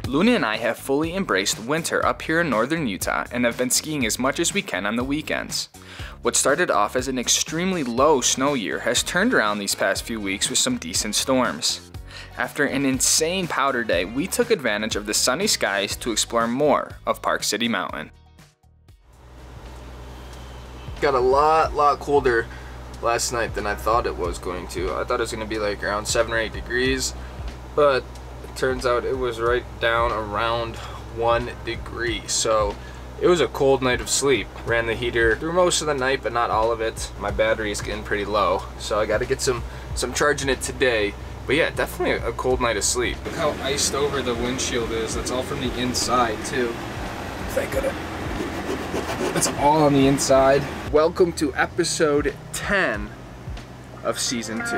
Luna and I have fully embraced winter up here in northern Utah and have been skiing as much as we can on the weekends. What started off as an extremely low snow year has turned around these past few weeks with some decent storms. After an insane powder day, we took advantage of the sunny skies to explore more of Park City Mountain. Got a lot colder last night than I thought it was going to. I thought it was going to be like around 7 or 8 degrees, but it turns out it was right down around 1 degree. So it was a cold night of sleep. Ran the heater through most of the night, but not all of it. My battery is getting pretty low, so I got to get some charge in it today. But yeah, definitely a cold night of sleep. Look how iced over the windshield is. That's all from the inside too. Thank goodness. It's all on the inside. Welcome to episode 10 of season 2.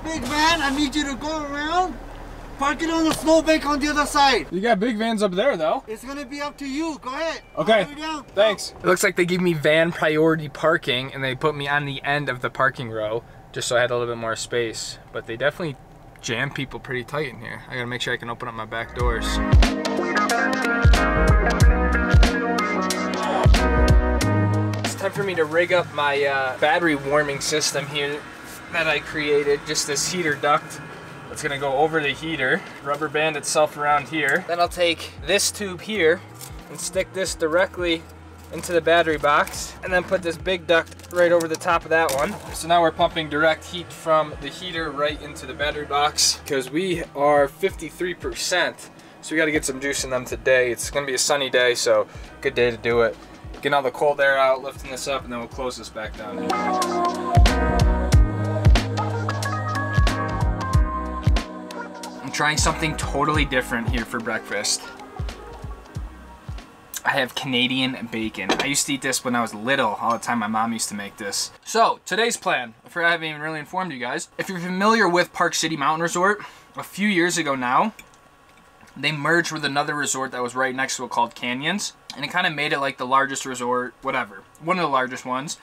Big van, I need you to go around, park it on the snowbank on the other side. You got big vans up there though. It's gonna be up to you, go ahead. Okay, thanks. It looks like they give me van priority parking and they put me on the end of the parking row just so I had a little bit more space. But they definitely jam people pretty tight in here. I gotta make sure I can open up my back doors. It's time for me to rig up my battery warming system here that I created, just this heater duct that's gonna go over the heater, rubber band itself around here. Then I'll take this tube here and stick this directly into the battery box and then put this big duct right over the top of that one. So now we're pumping direct heat from the heater right into the battery box because we are 53%, so we gotta get some juice in them today. It's gonna be a sunny day, so good day to do it. Getting all the cold air out, lifting this up, and then we'll close this back down here. Trying something totally different here for breakfast. I have Canadian bacon. I used to eat this when I was little, all the time. My mom used to make this. So today's plan, I forgot I haven't even really informed you guys. If you're familiar with Park City Mountain Resort, a few years ago now, they merged with another resort that was right next to it called Canyons, and it kind of made it like the largest resort, whatever, one of the largest ones.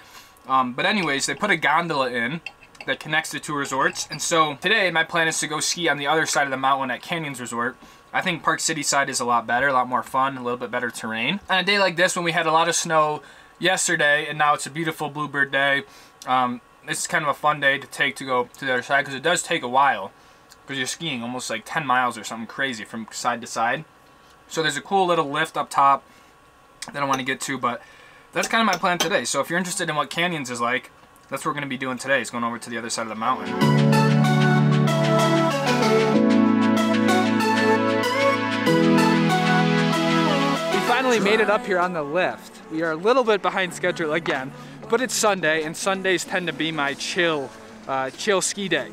But anyways, they put a gondola in that connects the two resorts, and so today my plan is to go ski on the other side of the mountain at Canyons Resort. I think Park City side is a lot better, a lot more fun, a little bit better terrain. On a day like this when we had a lot of snow yesterday and now it's a beautiful bluebird day, it's kind of a fun day to take to go to the other side because it does take a while because you're skiing almost like 10 miles or something crazy from side to side. So there's a cool little lift up top that I want to get to, but that's kind of my plan today. So if you're interested in what Canyons is like, that's what we're going to be doing today, is going over to the other side of the mountain. We finally made it up here on the lift. We are a little bit behind schedule again, but it's Sunday, and Sundays tend to be my chill ski day.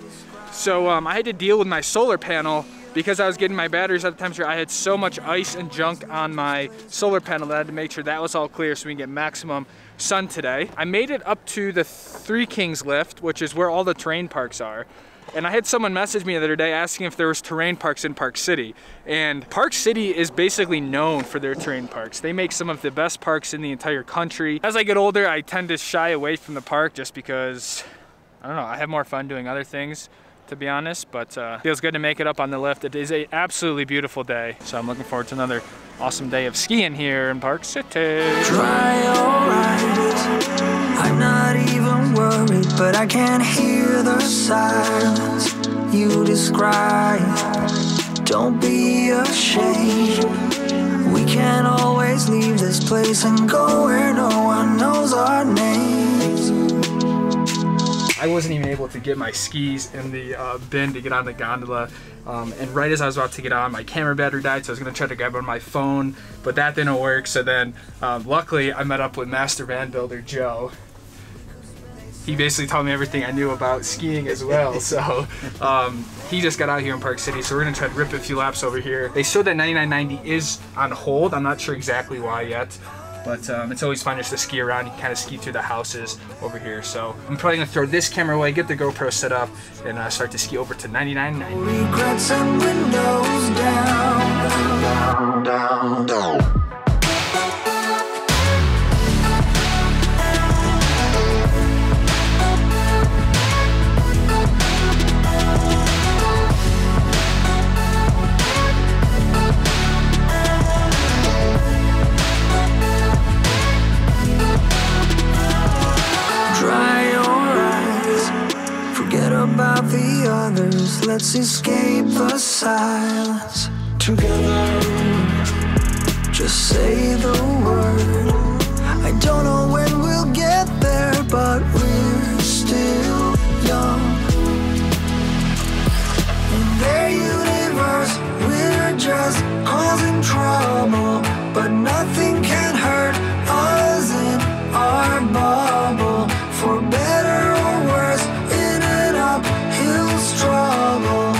So I had to deal with my solar panel because I was getting my batteries at the temperature. I had so much ice and junk on my solar panel that I had to make sure that was all clear so we can get maximum sun today. I made it up to the Three Kings lift, which is where all the terrain parks are. And I had someone message me the other day asking if there was terrain parks in Park City. And Park City is basically known for their terrain parks. They make some of the best parks in the entire country. As I get older, I tend to shy away from the park just because, I don't know, I have more fun doing other things, to be honest, but feels good to make it up on the lift. It is an absolutely beautiful day, so I'm looking forward to another awesome day of skiing here in Park City. Try alright, I'm not even worried, but I can hear the silence you describe. Don't be ashamed, we can always leave this place and go where no one knows our names. I wasn't even able to get my skis in the bin to get on the gondola. And right as I was about to get on, my camera battery died, so I was gonna try to grab it on my phone, but that didn't work. So then, luckily, I met up with Master Van Builder Joe. He basically told me everything I knew about skiing as well. So he just got out here in Park City, so we're gonna try to rip a few laps over here. They showed that 99.90 is on hold. I'm not sure exactly why yet, But it's always fun just to ski around. You can kind of ski through the houses over here. So I'm probably gonna throw this camera away, get the GoPro set up, and start to ski over to 99.90. Regrets and windows down, down, down. About the others, let's escape the silence together. Just say the word. I don't know when we'll get there, but we're still young. In their universe, we're just causing trouble, but nothing can hurt us in our bubble. For better or worse, uphill struggle,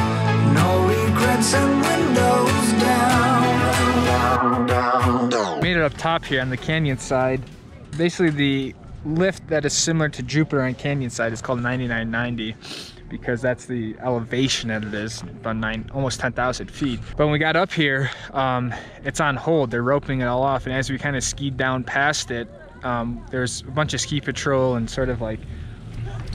no regrets and windows down, down, down. Made it up top here on the canyon side. Basically the lift that is similar to Jupiter on canyon side is called 9990 because that's the elevation that it is, about almost 10,000 feet. But when we got up here, it's on hold. They're roping it all off, and as we kind of skied down past it, there's a bunch of ski patrol and sort of like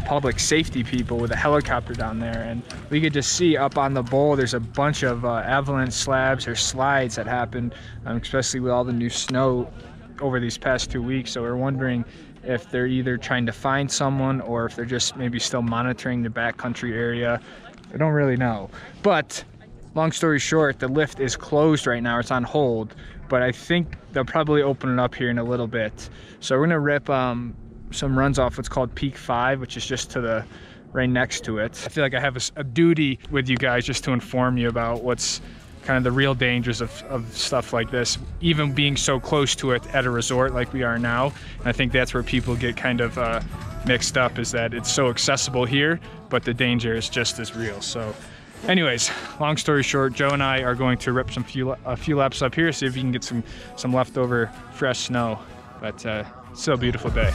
public safety people with a helicopter down there, and we could just see up on the bowl there's a bunch of avalanche slabs or slides that happened, especially with all the new snow over these past 2 weeks. So we're wondering if they're either trying to find someone or if they're just maybe still monitoring the backcountry area. I don't really know, but long story short, the lift is closed right now. It's on hold, but I think they'll probably open it up here in a little bit. So we're gonna rip some runs off what's called Peak 5, which is just to the right next to it. I feel like I have a duty with you guys just to inform you about what's kind of the real dangers of stuff like this, even being so close to it at a resort like we are now. And I think that's where people get kind of mixed up, is that it's so accessible here, but the danger is just as real. So anyways, long story short, Joe and I are going to rip a few laps up here, see if we can get some leftover fresh snow. But still a beautiful day.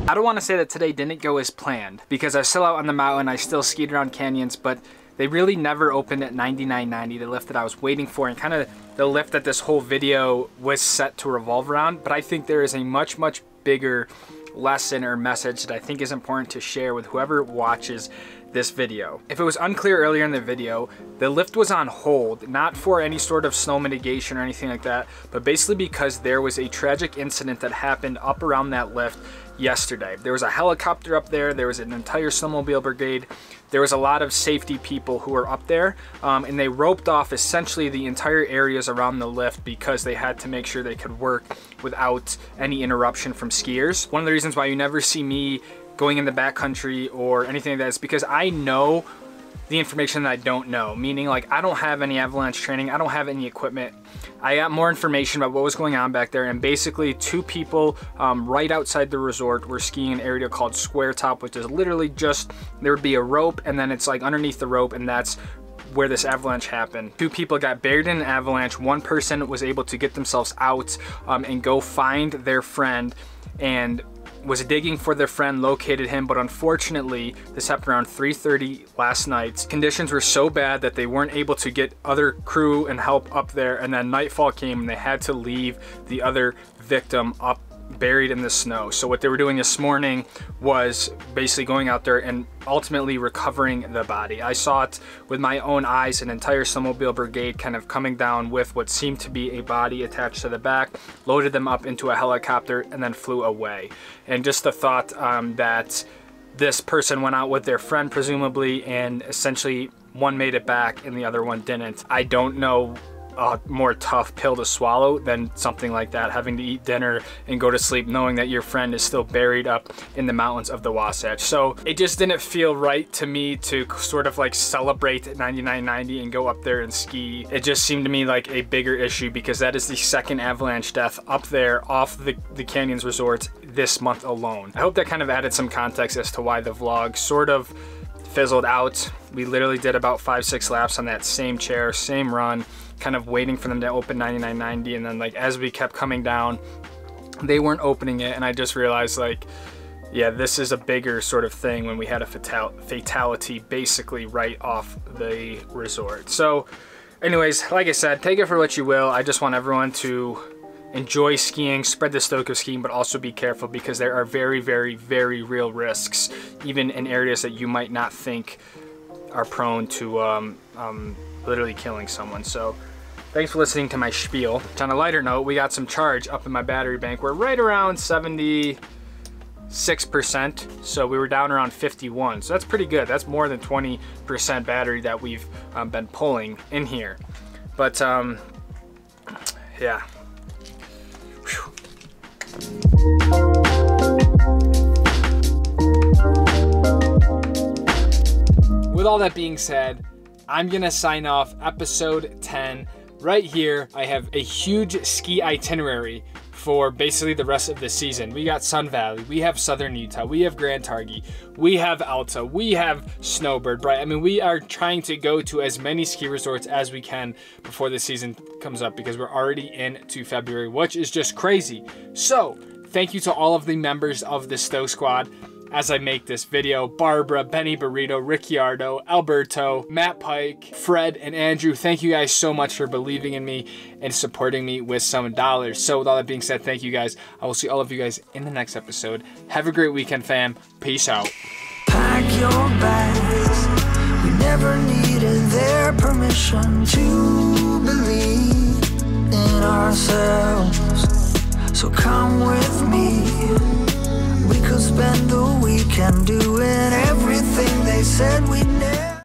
I don't want to say that today didn't go as planned, because I was still out on the mountain, I still skied around canyons, but they really never opened at 99.90, the lift that I was waiting for, and kind of the lift that this whole video was set to revolve around. But I think there is a much, much bigger lesson or message that I think is important to share with whoever watches this video. If it was unclear earlier in the video, the lift was on hold, not for any sort of snow mitigation or anything like that, but basically because there was a tragic incident that happened up around that lift yesterday. There was a helicopter up there, there was an entire snowmobile brigade, there was a lot of safety people who were up there, and they roped off essentially the entire areas around the lift because they had to make sure they could work without any interruption from skiers. One of the reasons why you never see me going in the backcountry or anything like that. It's because I know the information that I don't know, meaning like I don't have any avalanche training, I don't have any equipment. I got more information about what was going on back there, and basically 2 people right outside the resort were skiing an area called Square Top, which is literally just, there would be a rope and then it's like underneath the rope, and that's where this avalanche happened. 2 people got buried in an avalanche. 1 person was able to get themselves out and go find their friend, and was digging for their friend, located him, but unfortunately this happened around 3:30 last night. Conditions were so bad that they weren't able to get other crew and help up there, and then nightfall came and they had to leave the other victim up buried in the snow. So what they were doing this morning was basically going out there and ultimately recovering the body. I saw it with my own eyes, an entire snowmobile brigade kind of coming down with what seemed to be a body attached to the back, loaded them up into a helicopter, and then flew away. And just the thought that this person went out with their friend presumably, and essentially one made it back and the other one didn't. I don't know a more tough pill to swallow than something like that, having to eat dinner and go to sleep knowing that your friend is still buried up in the mountains of the Wasatch. So it just didn't feel right to me to sort of like celebrate 9990 and go up there and ski. It just seemed to me like a bigger issue, because that is the 2nd avalanche death up there off the Canyons Resort this month alone. I hope that kind of added some context as to why the vlog sort of fizzled out. We literally did about 5-6 laps on that same chair, same run, kind of waiting for them to open 9990, and then like as we kept coming down, they weren't opening it, and I just realized like, yeah, this is a bigger sort of thing when we had a fatality basically right off the resort. So anyways, like I said, take it for what you will. I just want everyone to enjoy skiing, spread the stoke of skiing, but also be careful, because there are very, very, very real risks, even in areas that you might not think are prone to literally killing someone. So thanks for listening to my spiel. On a lighter note, we got some charge up in my battery bank. We're right around 76%, so we were down around 51. So that's pretty good. That's more than 20% battery that we've been pulling in here. But yeah. With all that being said, I'm gonna sign off episode 10 right here. I have a huge ski itinerary for basically the rest of the season. We got Sun Valley, we have Southern Utah, we have Grand Targhee, we have Alta, we have Snowbird, right? I mean, we are trying to go to as many ski resorts as we can before the season comes up, because we're already into February, which is just crazy. So thank you to all of the members of the Stoke Squad as I make this video. Barbara, Benny Burrito, Ricciardo, Alberto, Matt Pike, Fred, and Andrew. Thank you guys so much for believing in me and supporting me with some dollars. So with all that being said, thank you guys. I will see all of you guys in the next episode. Have a great weekend, fam. Peace out. Pack your bags. We never needed their permission to